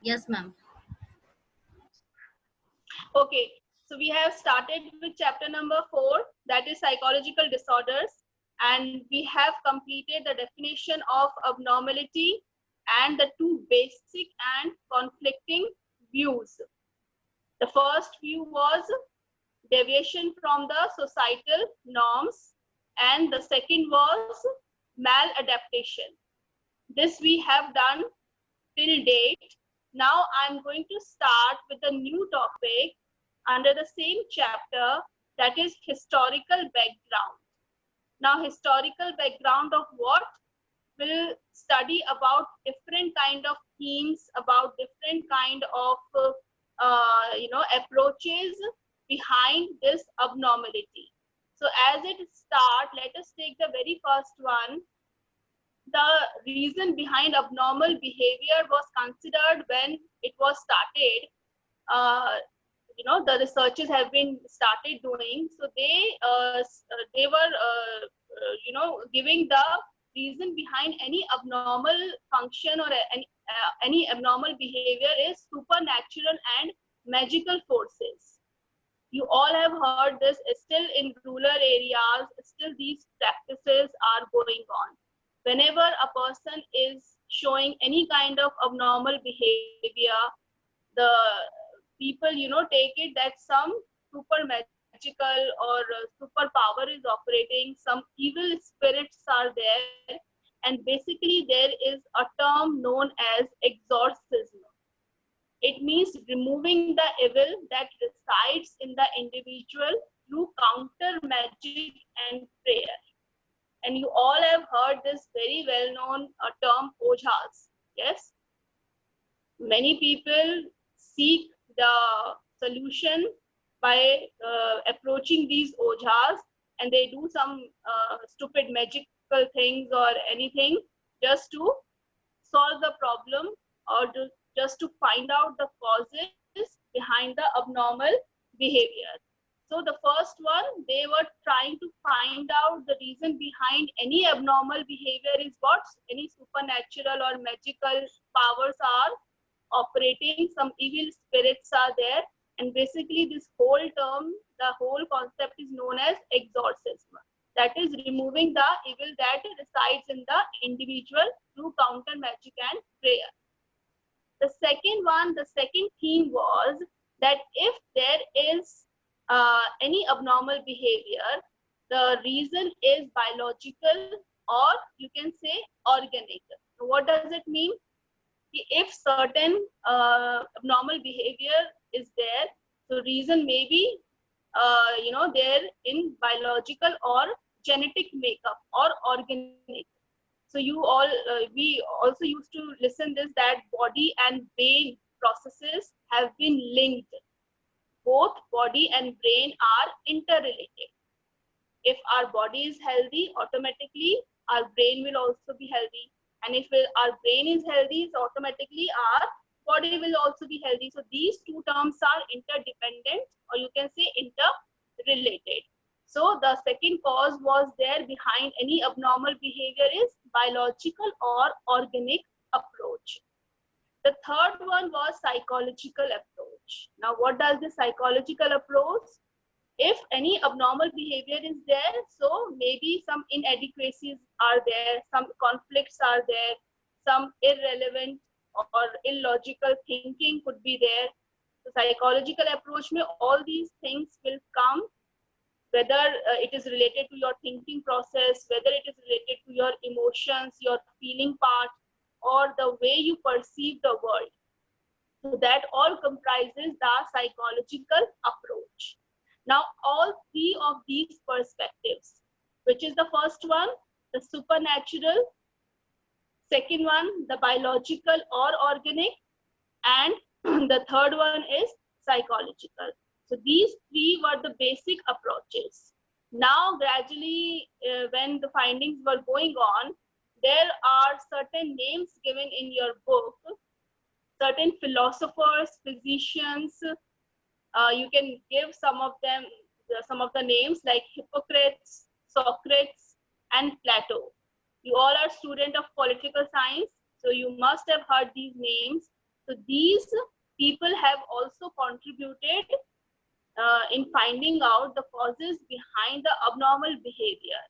Yes, ma'am. Okay, so we have started with chapter number 4, that is psychological disorders, and we have completed the definition of abnormality and the two basic and conflicting views. The first view was deviation from the societal norms, and the second was maladaptation. This we have done till date. Now I'm going to start with a new topic under the same chapter, that is historical background. Now historical background of what? Will study about different kind of themes, about different kind of approaches behind this abnormality. So as it start, let us take the very first one. The reason behind abnormal behavior was considered when it was started. The researchers have been started doing, so they were giving the reason behind any abnormal function or any abnormal behavior is supernatural and magical forces. You all have heard this. Still in rural areas, still these practices are going on. Whenever a person is showing any kind of abnormal behavior, the people take it that some super magical or super power is operating, some evil spirits are there, and basically there is a term known as exorcism. It means removing the evil that resides in the individual through counter magic and prayer. And you all have heard this very well known term ojhas. Yes, many people seek the solution by approaching these ojhas, and they do some stupid magical things or anything just to solve the problem, or just to find out the causes behind the abnormal behavior. So the first one, they were trying to find out the reason behind any abnormal behavior is what? Any supernatural or magical powers are operating, some evil spirits are there, and basically this whole term, the whole concept is known as exorcism. That is removing the evil that resides in the individual through counter magic and prayer. The second one, the second theme was that if there is any abnormal behavior, the reason is biological, or you can say organic. So what does it mean? If certain abnormal behavior is there, so reason may be there in biological or genetic makeup or organic. So you all we also used to listen this, that body and brain processes have been linked. Both body and brain are interrelated. If our body is healthy, automatically our brain will also be healthy, and if our brain is healthy, so automatically our body will also be healthy. So these two terms are interdependent, or you can say interrelated. So the second cause was there behind any abnormal behavior is biological or organic approach. The third one was psychological approach. Now what does the psychological approach? If any abnormal behavior is there, so maybe some inadequacies are there, some conflicts are there, some irrelevant or illogical thinking could be there. The psychological approach may all these things will come, whether it is related to your thinking process, whether it is related to your emotions, your feeling part, or the way you perceive the world. So that all comprises the psychological approach. Now, all three of these perspectives, which is the first one, the supernatural, second one, the biological or organic, and the third one is psychological. So these three were the basic approaches. Now, gradually, when the findings were going on, there are certain names given in your book, certain philosophers, physicians. You can give some of them, some of the names like Hippocrates, Socrates, and Plato. You all are student of political science, so you must have heard these names. So these people have also contributed in finding out the causes behind the abnormal behavior.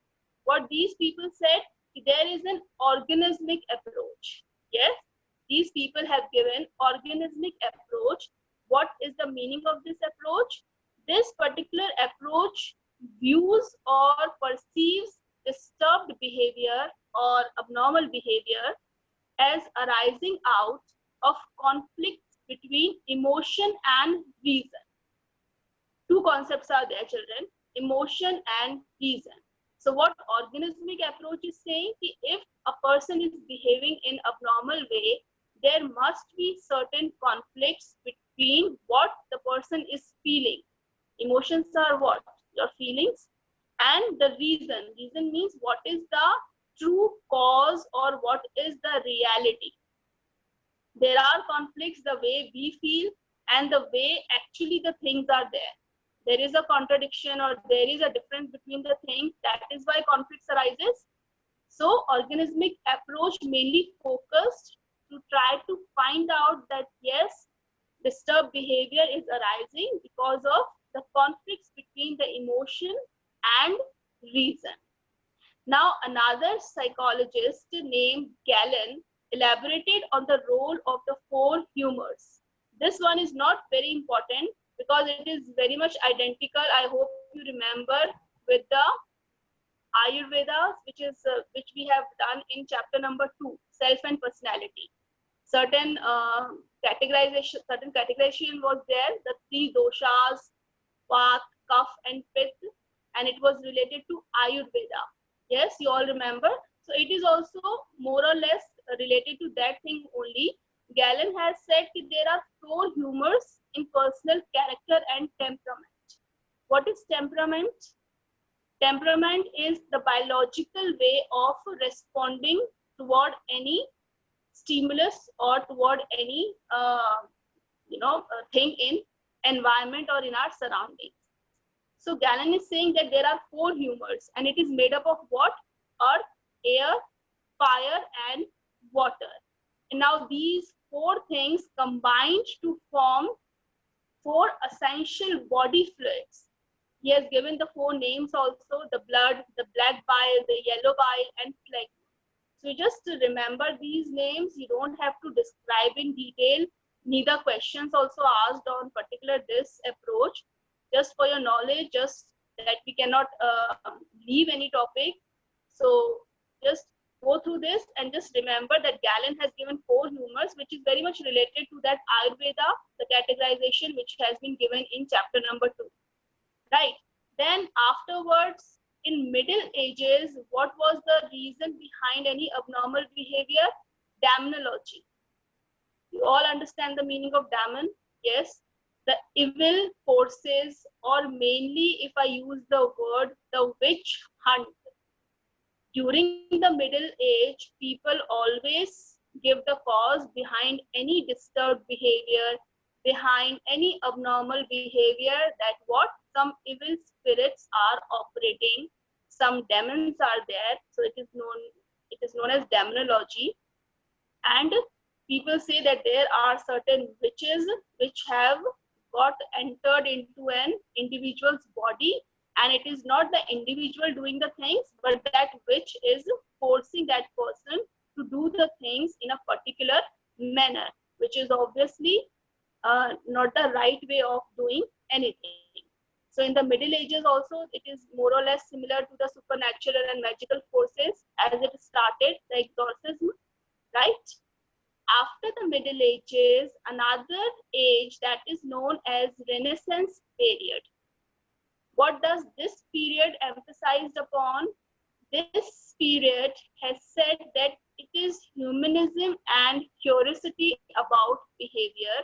What these people said, there is an organismic approach. Yes, these people have given organismic approach. What is the meaning of this approach? This particular approach views or perceives disturbed behavior or abnormal behavior as arising out of conflicts between emotion and reason. Two concepts are there, children: emotion and reason. So what organismic approach is saying, if a person is behaving in abnormal way, there must be certain conflicts between what the person is feeling. Emotions are what? Your feelings. And the reason. Reason means what is the true cause or what is the reality. There are conflicts the way we feel and the way actually the things are there. There is a contradiction or there is a difference between the things. That is why conflicts arises. So organismic approach mainly focused to try to find out that yes, disturbed behavior is arising because of the conflicts between the emotion and reason. Now, another psychologist named Galen elaborated on the role of the four humors. This one is not very important because it is very much identical. I hope you remember with the Ayurveda, which we have done in chapter number 2, self and personality. Certain categorization was there, the three doshas, Vata, Kapha, and Pitta, and it was related to Ayurveda. Yes, you all remember. So it is also more or less related to that thing only. Galen has said that there are four humors in personal character and temperament. What is temperament? Temperament is the biological way of responding toward any stimulus or toward any thing in environment or in our surroundings. So Galen is saying that there are four humors and it is made up of what? Earth, air, fire and water. And now these four things combined to form four essential body fluids. He has given the four names also: the blood, the black bile, the yellow bile and phlegm. So just to remember these names, you don't have to describe in detail, neither questions also asked on particular this approach. Just for your knowledge, just that we cannot leave any topic. So just go through this and just remember that Galen has given four humors, which is very much related to that Ayurveda, the categorization which has been given in chapter number 2. Right. Then afterwards, in Middle Ages, what was the reason behind any abnormal behavior? Demonology. You all understand the meaning of demon? Yes. The evil forces, or mainly if I use the word, the witch hunt. During the Middle Age, people always give the cause behind any disturbed behavior, behind any abnormal behavior, that what? Some evil spirits are operating, some demons are there. So it is known as demonology. And people say that there are certain witches which have got entered into an individual's body, and it is not the individual doing the things, but that witch is forcing that person to do the things in a particular manner, which is obviously not the right way of doing anything. So in the Middle Ages also, it is more or less similar to the supernatural and magical forces as it started, the exorcism, right? After the Middle Ages, another age that is known as Renaissance period. What does this period emphasized upon? This period has said that it is humanism and curiosity about behavior,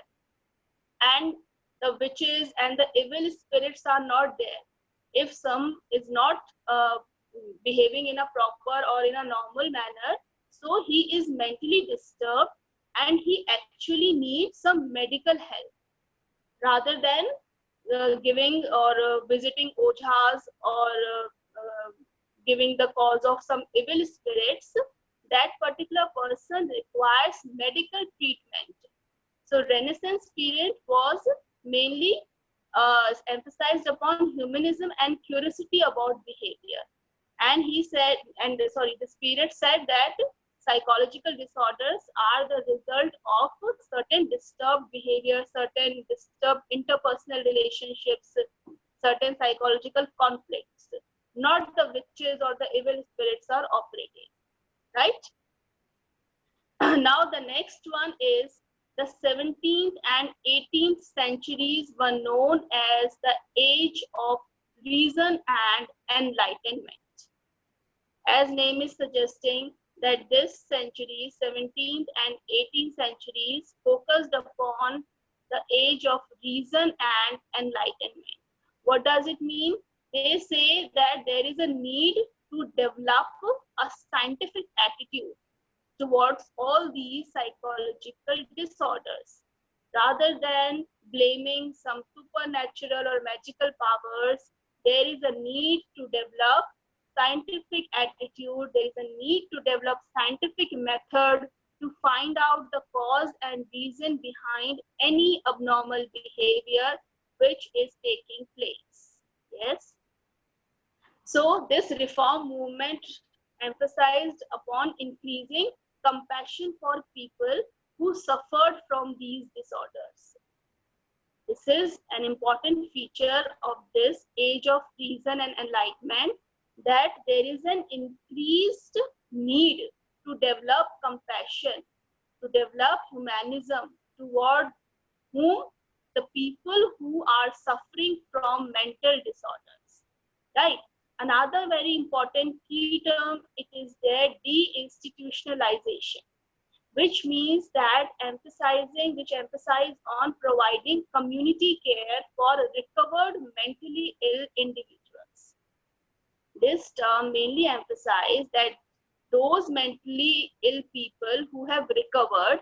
and the witches and the evil spirits are not there. If some is not behaving in a proper or in a normal manner, so he is mentally disturbed and he actually needs some medical help, rather than giving or visiting ojhas or giving the cause of some evil spirits. That particular person requires medical treatment. So Renaissance period was mainly emphasized upon humanism and curiosity about behavior. And he said, this period said that psychological disorders are the result of certain disturbed behavior, certain disturbed interpersonal relationships, certain psychological conflicts, not the witches or the evil spirits are operating, right? Now the next one is the 17th and 18th centuries were known as the age of reason and enlightenment. As name is suggesting that this century, 17th and 18th centuries, focused upon the age of reason and enlightenment. What does it mean? They say that there is a need to develop a scientific attitude towards all these psychological disorders. Rather than blaming some supernatural or magical powers, there is a need to develop scientific attitude, there is a need to develop scientific method to find out the cause and reason behind any abnormal behavior which is taking place. Yes. So this reform movement emphasized upon increasing compassion for people who suffered from these disorders. This is an important feature of this age of reason and enlightenment, that there is an increased need to develop compassion, to develop humanism toward whom the people who are suffering from mental disorders, right? Another very important key term, it is their deinstitutionalization, which means that emphasize on providing community care for recovered mentally ill individuals. This term mainly emphasizes that those mentally ill people who have recovered,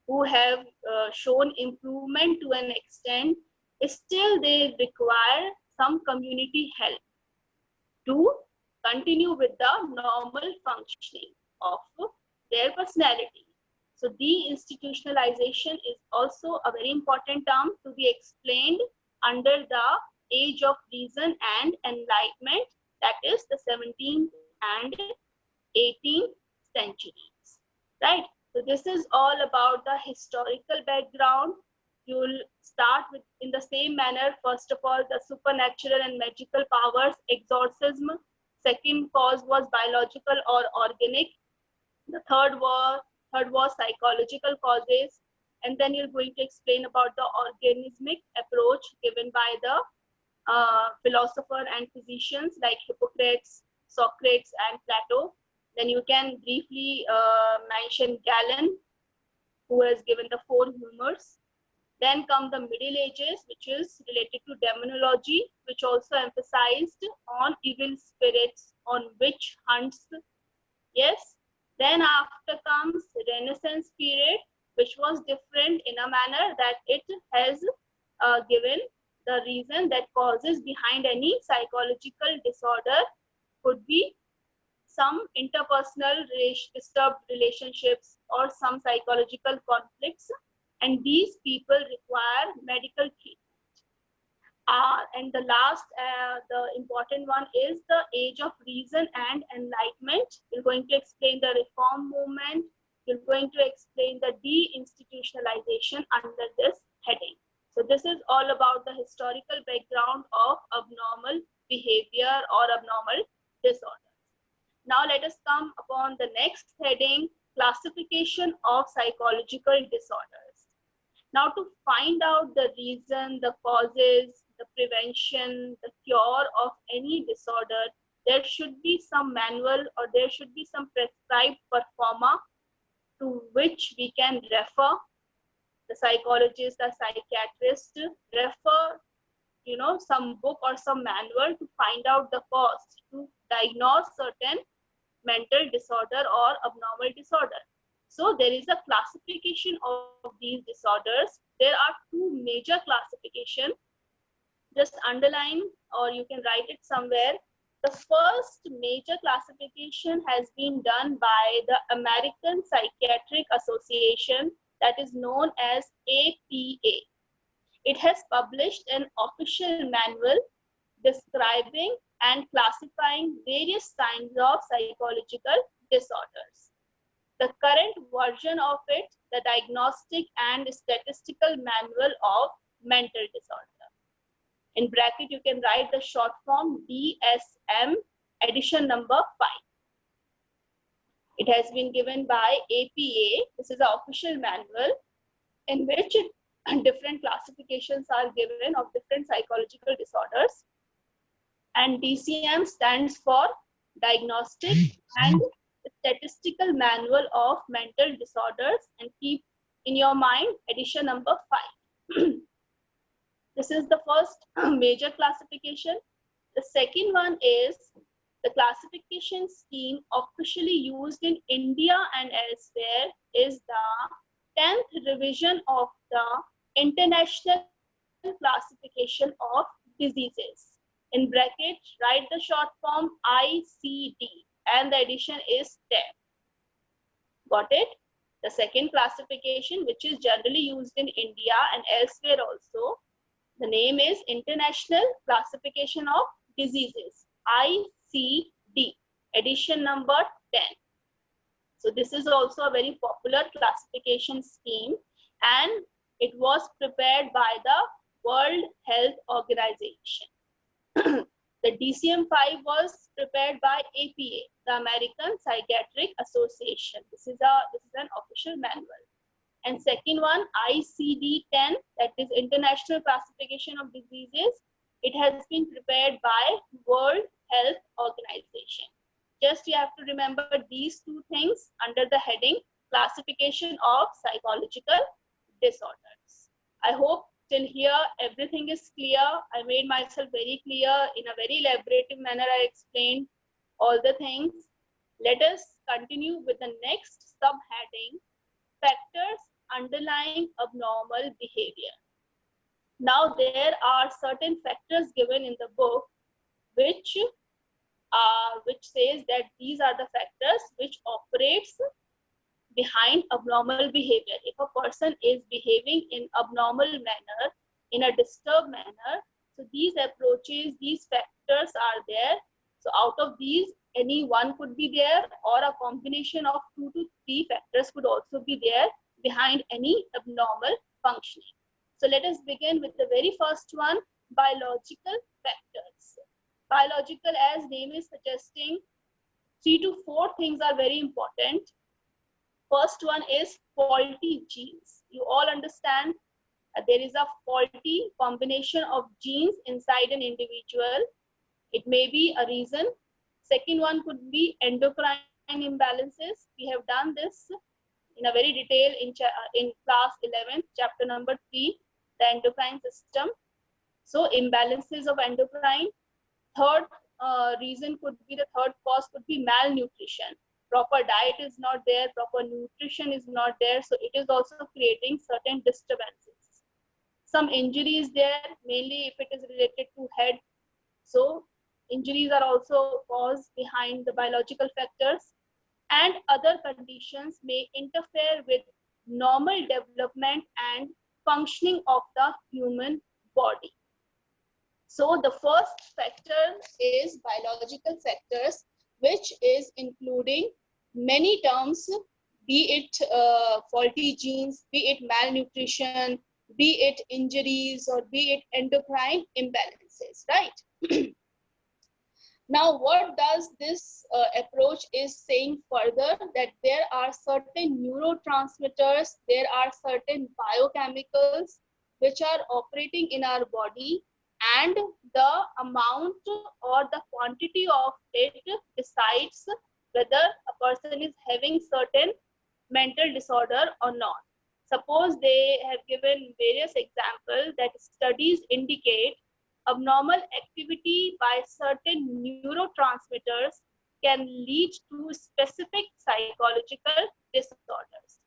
who have shown improvement to an extent, still they require some community help to continue with the normal functioning of their personality. So deinstitutionalization is also a very important term to be explained under the age of reason and enlightenment, that is the 17th and 18th centuries, right? So this is all about the historical background. You'll start with in the same manner. First of all, the supernatural and magical powers, exorcism. Second cause was biological or organic. The third was psychological causes. And then you're going to explain about the organismic approach given by the philosopher and physicians like Hippocrates, Socrates, and Plato. Then you can briefly mention Galen, who has given the 4 humors. Then come the Middle Ages, which is related to demonology, which also emphasized on evil spirits, on witch hunts. Yes. Then after comes Renaissance period, which was different in a manner that it has given the reason that causes behind any psychological disorder could be some interpersonal disturbed relationships or some psychological conflicts, and these people require medical treatment. And the last, the important one is the age of reason and enlightenment. We're going to explain the reform movement. We're going to explain the deinstitutionalization under this heading. So this is all about the historical background of abnormal behavior or abnormal disorders. Now let us come upon the next heading, classification of psychological disorders. Now to find out the reason, the causes, the prevention, the cure of any disorder, there should be some manual or there should be some prescribed performer to which we can refer. The psychologist, the psychiatrist refer, some book or some manual to find out the cause, to diagnose certain mental disorder or abnormal disorder. So there is a classification of these disorders. There are 2 major classifications. Just underline or you can write it somewhere. The first major classification has been done by the American Psychiatric Association that is known as APA. It has published an official manual describing and classifying various kinds of psychological disorders. The current version of it, the Diagnostic and Statistical Manual of Mental Disorder. In bracket, you can write the short form DSM edition number 5. It has been given by APA. This is the official manual in which different classifications are given of different psychological disorders. And DCM stands for Diagnostic and Statistical Manual of Mental Disorders, and keep in your mind edition number 5. This is the first major classification. The second one is the classification scheme officially used in India and elsewhere is the 10th revision of the International Classification of Diseases. In bracket, write the short form ICD, and the edition is 10. Got it? The second classification, which is generally used in India and elsewhere also, the name is International Classification of Diseases, ICD, edition number 10. So this is also a very popular classification scheme, and it was prepared by the World Health Organization. The DCM-5 was prepared by APA, the American Psychiatric Association. This is an official manual. And second one, ICD-10, that is International Classification of Diseases. It has been prepared by World Health Organization. Just you have to remember these two things under the heading classification of psychological disorders. I hope till here everything is clear. I made myself very clear in a very elaborative manner. I explained all the things. Let us continue with the next subheading, factors underlying abnormal behavior. Now there are certain factors given in the book which says that these are the factors which operates behind abnormal behavior. If a person is behaving in abnormal manner, in a disturbed manner, so these approaches, these factors are there. So out of these, any one could be there, or a combination of 2 to 3 factors could also be there behind any abnormal functioning. So let us begin with the very first one, biological factors. Biological, as name is suggesting, 3 to 4 things are very important. First one is faulty genes. You all understand there is a faulty combination of genes inside an individual. It may be a reason. Second one could be endocrine imbalances. We have done this in a very detail in class 11, chapter number 3, the endocrine system. So imbalances of endocrine. Third reason could be, the third cause could be malnutrition. Proper diet is not there, proper nutrition is not there, so it is also creating certain disturbances. Some injuries there, mainly if it is related to head. So injuries are also caused behind the biological factors, and other conditions may interfere with normal development and functioning of the human body. So the first factor is biological factors, which is including many terms, be it faulty genes, be it malnutrition, be it injuries, or be it endocrine imbalances, right? Now, what does this approach is saying further, that there are certain neurotransmitters, there are certain biochemicals which are operating in our body, and the amount or the quantity of it decides whether a person is having certain mental disorder or not. Suppose they have given various examples that studies indicate abnormal activity by certain neurotransmitters can lead to specific psychological disorders.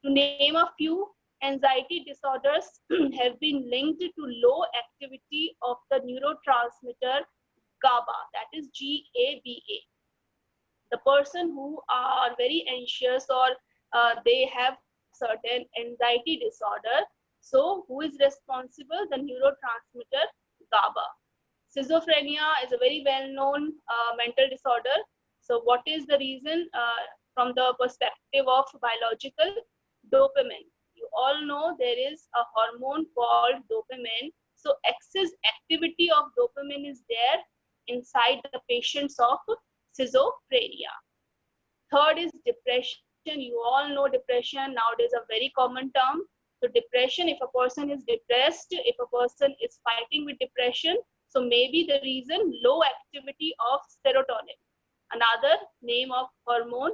To name a few, anxiety disorders have been linked to low activity of the neurotransmitter GABA, that is GABA. The person who are very anxious, or they have certain anxiety disorder. So who is responsible? The neurotransmitter GABA. Schizophrenia is a very well-known mental disorder. So what is the reason from the perspective of biological? Dopamine. You all know there is a hormone called dopamine. So excess activity of dopamine is there inside the patients of schizophrenia. Third is depression. You all know depression nowadays a very common term. So depression, if a person is depressed, if a person is fighting with depression, so maybe the reason low activity of serotonin, another name of hormone,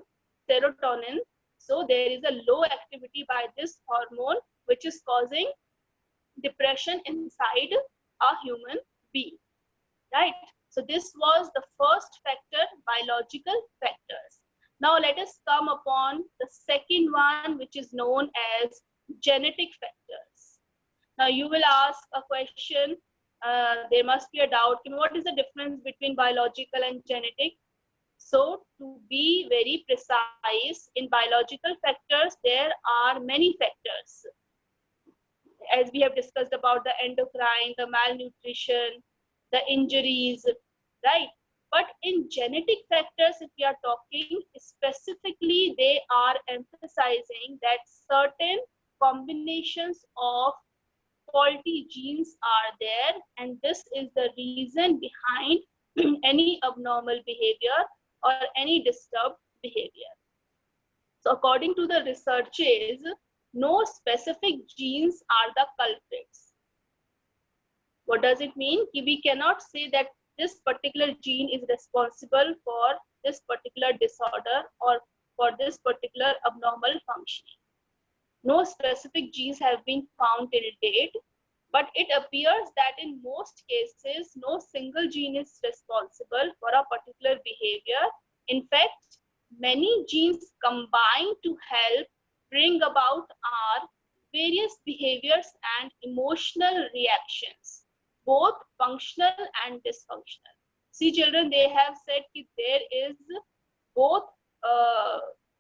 serotonin. So there is a low activity by this hormone, which is causing depression inside a human being, right? So this was the first factor, biological factors. Now let us come upon the second one, which is known as genetic factors. Now you will ask a question, there must be a doubt, what is the difference between biological and genetic? So to be very precise, in biological factors, there are many factors. As we have discussed about the endocrine, the malnutrition, the injuries, right? But in genetic factors, if we are talking specifically, they are emphasizing that certain combinations of faulty genes are there, and this is the reason behind any abnormal behavior or any disturbed behavior. So according to the researches, no specific genes are the culprits. What does it mean? We cannot say that this particular gene is responsible for this particular disorder or for this particular abnormal functioning. No specific genes have been found till date, but it appears that in most cases, no single gene is responsible for a particular behavior. In fact, many genes combine to help bring about our various behaviors and emotional reactions, both functional and dysfunctional. See children, they have said that there is both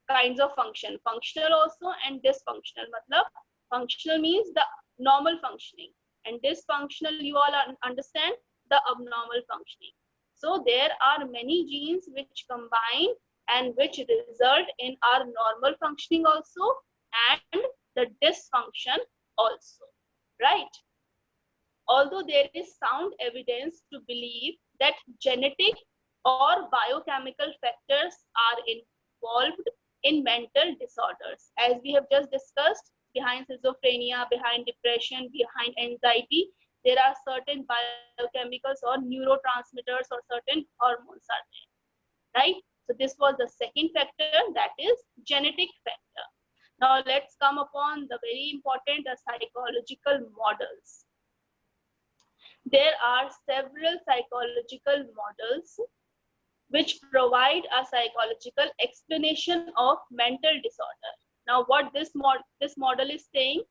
kinds of function, functional also and dysfunctional. Matlab, functional means the normal functioning, and dysfunctional, you all understand, the abnormal functioning. So there are many genes which combine and which result in our normal functioning also and the dysfunction also, right? Although there is sound evidence to believe that genetic or biochemical factors are involved in mental disorders. As we have just discussed, behind schizophrenia, behind depression, behind anxiety, there are certain biochemicals or neurotransmitters or certain hormones are there, right? So this was the second factor, that is genetic factor. Now let's come upon the very important psychological models. There are several psychological models which provide a psychological explanation of mental disorder. Now what this model is saying,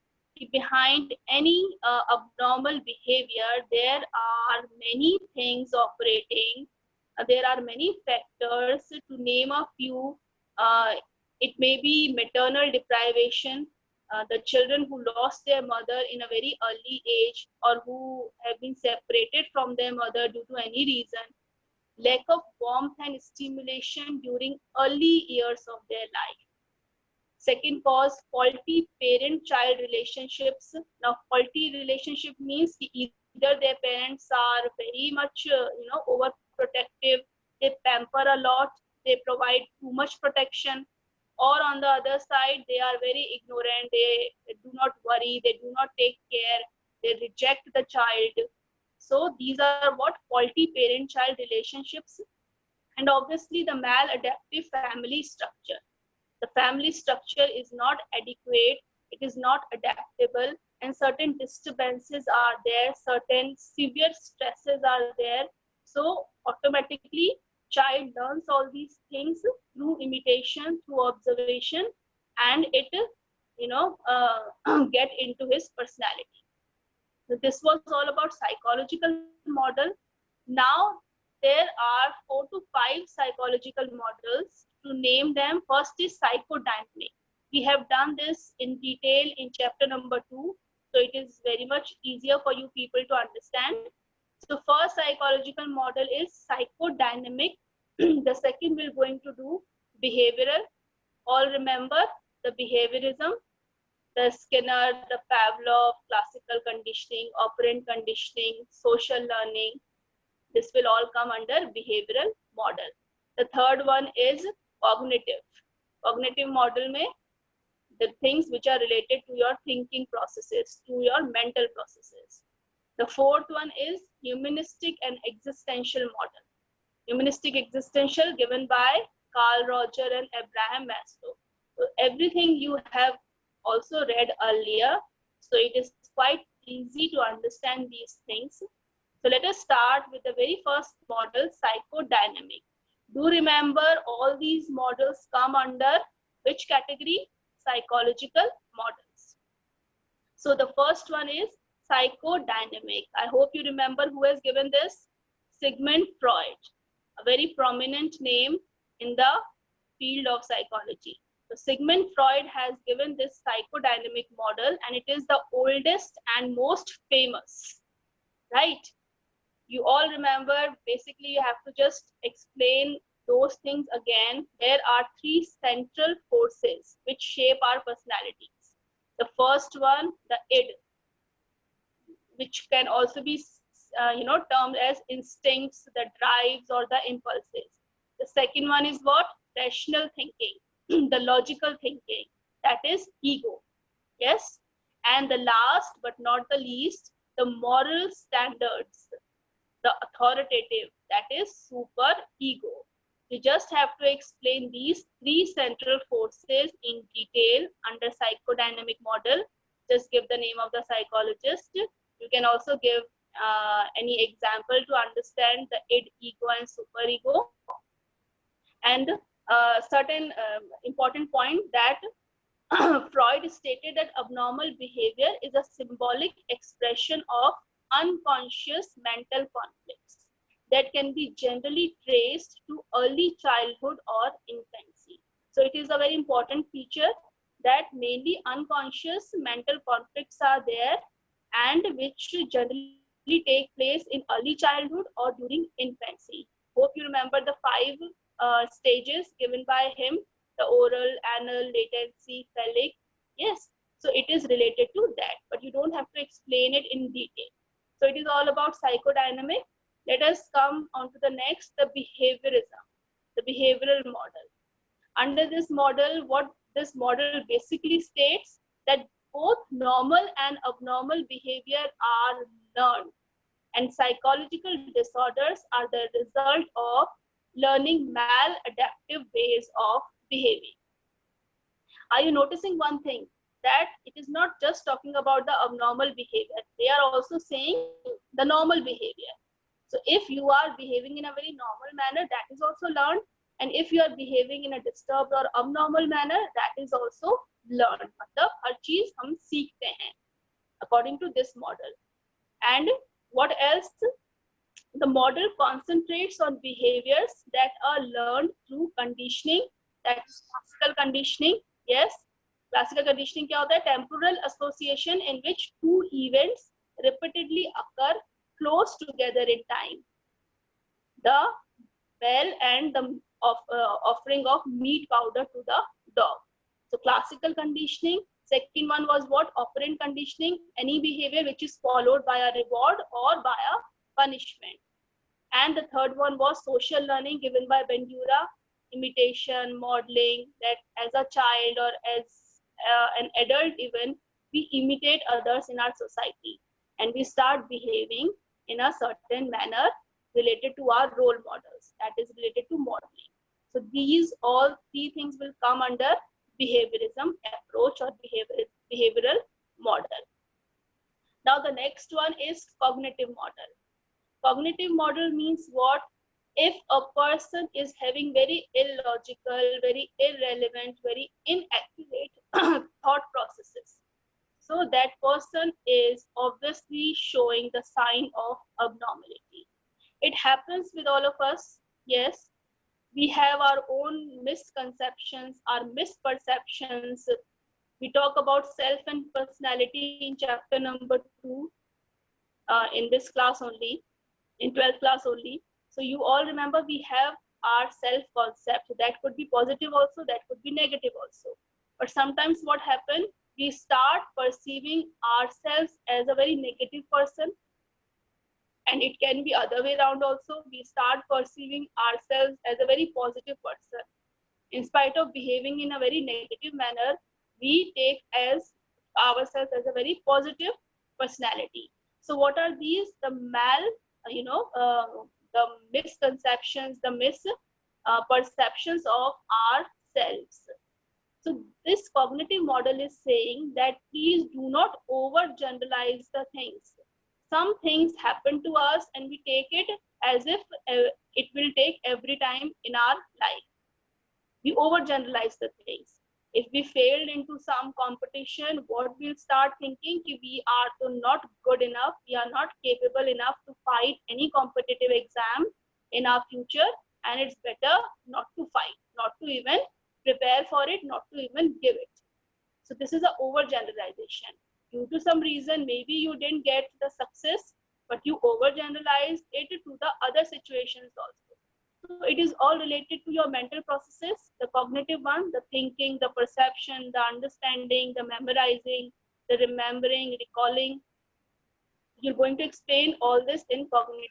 behind any abnormal behavior, there are many things operating. There are many factors. To name a few, it may be maternal deprivation, the children who lost their mother in a very early age or who have been separated from their mother due to any reason, lack of warmth and stimulation during early years of their life. Second cause, faulty parent-child relationships. Now, faulty relationship means either their parents are very much, overprotective, they pamper a lot, they provide too much protection, or on the other side, they are very ignorant, they do not worry, they do not take care, they reject the child. So these are what faulty parent-child relationships. And obviously the maladaptive family structure. The family structure is not adequate, it is not adaptable, and certain disturbances are there, certain severe stresses are there. So automatically child learns all these things through imitation, through observation, and it get into his personality. So this was all about psychological model. Now there are 4 to 5 psychological models. To name them, first is psychodynamic. We have done this in detail in chapter number 2. So it is very much easier for you people to understand. So first psychological model is psychodynamic. The second we're going to do behavioral. All remember the behaviorism, the Skinner, the Pavlov, classical conditioning, operant conditioning, social learning. This will all come under behavioral model. The third one is cognitive. Cognitive model mein the things which are related to your thinking processes, to your mental processes. The fourth one is humanistic and existential model. Humanistic existential given by Carl Roger and Abraham Maslow. So everything you have also read earlier. So it is quite easy to understand these things. So let us start with the very first model, psychodynamic. Do remember all these models come under which category? Psychological models. So the first one is psychodynamic. I hope you remember who has given this. Sigmund Freud, a very prominent name in the field of psychology. So Sigmund Freud has given this psychodynamic model, and it is the oldest and most famous, right? You all remember, basically you have to just explain those things again. There are three central forces which shape our personalities. The first one, the id, which can also be termed as instincts, the drives or the impulses. The second one is what? Rational thinking, the logical thinking, that is ego. Yes. And the last but not the least, the moral standards, the authoritative, that is super ego. You just have to explain these three central forces in detail under psychodynamic model. Just give the name of the psychologist. You can also give any example to understand the id, ego and superego. And certain important point that Freud stated that abnormal behavior is a symbolic expression of unconscious mental conflicts that can be generally traced to early childhood or infancy. So it is a very important feature that mainly unconscious mental conflicts are there and which generally take place in early childhood or during infancy. Hope you remember the 5 stages given by him: the oral, anal, latency, phallic. Yes, so it is related to that, but you don't have to explain it in detail. So it is all about psychodynamic. Let us come on to the next, the behaviorism, the behavioral model. Under this model, what this model basically states that both normal and abnormal behavior are learned, and psychological disorders are the result of learning maladaptive ways of behaving. Are you noticing one thing? That it is not just talking about the abnormal behavior. They are also saying the normal behavior. So if you are behaving in a very normal manner, that is also learned. And if you are behaving in a disturbed or abnormal manner, that is also learned. मतलब हर चीज हम सीखते हैं according to this model. And what else? The model concentrates on behaviors that are learned through conditioning, that is classical conditioning. Yes, classical conditioning क्या होता है? Temporal association in which two events repeatedly occur close together in time. The bell and the offering of meat powder to the dog. So classical conditioning. Second one was what? Operant conditioning, any behavior which is followed by a reward or by a punishment. And the third one was social learning given by Bandura, imitation, modeling, that as a child or as an adult even, we imitate others in our society and we start behaving in a certain manner related to our role models, that is related to modeling. So these all three things will come under behaviorism approach or behavioral model. Now the next one is cognitive model. Cognitive model means what? If a person is having very illogical, very irrelevant, very inaccurate thought processes, so that person is obviously showing the sign of abnormality. It happens with all of us, yes. We have our own misconceptions, our misperceptions. We talk about self and personality in chapter number 2 in this class only, in 12th class only. So you all remember we have our self concept. That could be positive also, that could be negative also. But sometimes what happens, we start perceiving ourselves as a very negative person, and it can be other way around also. We start perceiving ourselves as a very positive person. In spite of behaving in a very negative manner, we take as ourselves as a very positive personality. So what are these? The the misconceptions, the misperceptions of ourselves. So this cognitive model is saying that please do not overgeneralize the things. Some things happen to us and we take it as if it will take every time in our life. We overgeneralize the things. If we failed into some competition, what we'll start thinking, we are not good enough, we are not capable enough to fight any competitive exam in our future, and it's better not to fight, not to even prepare for it, not to even give it. So this is an overgeneralization. Due to some reason, maybe you didn't get the success, but you overgeneralized it to the other situations also. So it is all related to your mental processes, the cognitive one, the thinking, the perception, the understanding, the memorizing, the remembering, recalling. You're going to explain all this in cognitive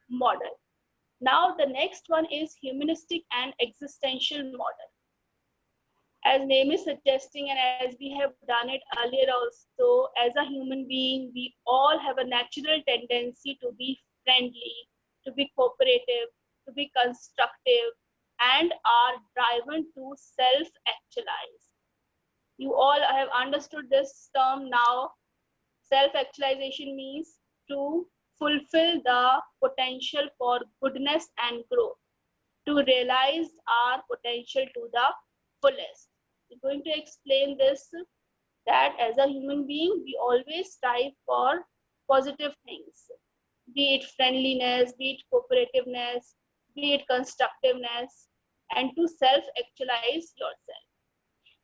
model. Now the next one is humanistic and existential model. As name is suggesting, and as we have done it earlier also, as a human being, we all have a natural tendency to be friendly, to be cooperative, to be constructive, and are driven to self-actualize. You all have understood this term now. Self-actualization means to fulfill the potential for goodness and growth, to realize our potential to the fullest. We're going to explain this, that as a human being, we always strive for positive things, be it friendliness, be it cooperativeness, be it constructiveness, and to self-actualize yourself.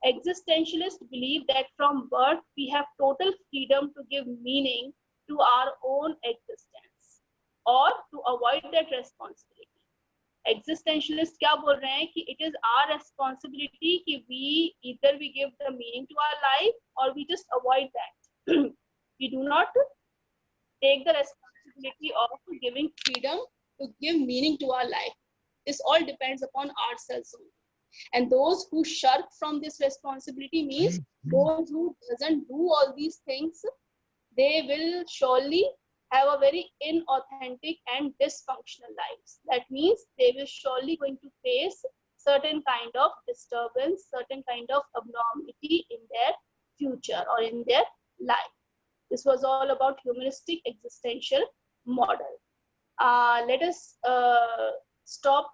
Existentialists believe that from birth, we have total freedom to give meaning to our own existence or to avoid that responsibility. Existentialists क्या बोल रहे हैं कि it is our responsibility कि either we give the meaning to our life or we just avoid that. We do not take the responsibility of giving freedom to give meaning to our life. This all depends upon ourselves only. And those who shirk from this responsibility means those who doesn't do all these things, they will surely have a very inauthentic and dysfunctional lives. That means they will surely going to face certain kind of disturbance, certain kind of abnormality in their future or in their life. This was all about humanistic existential model. Let us stop.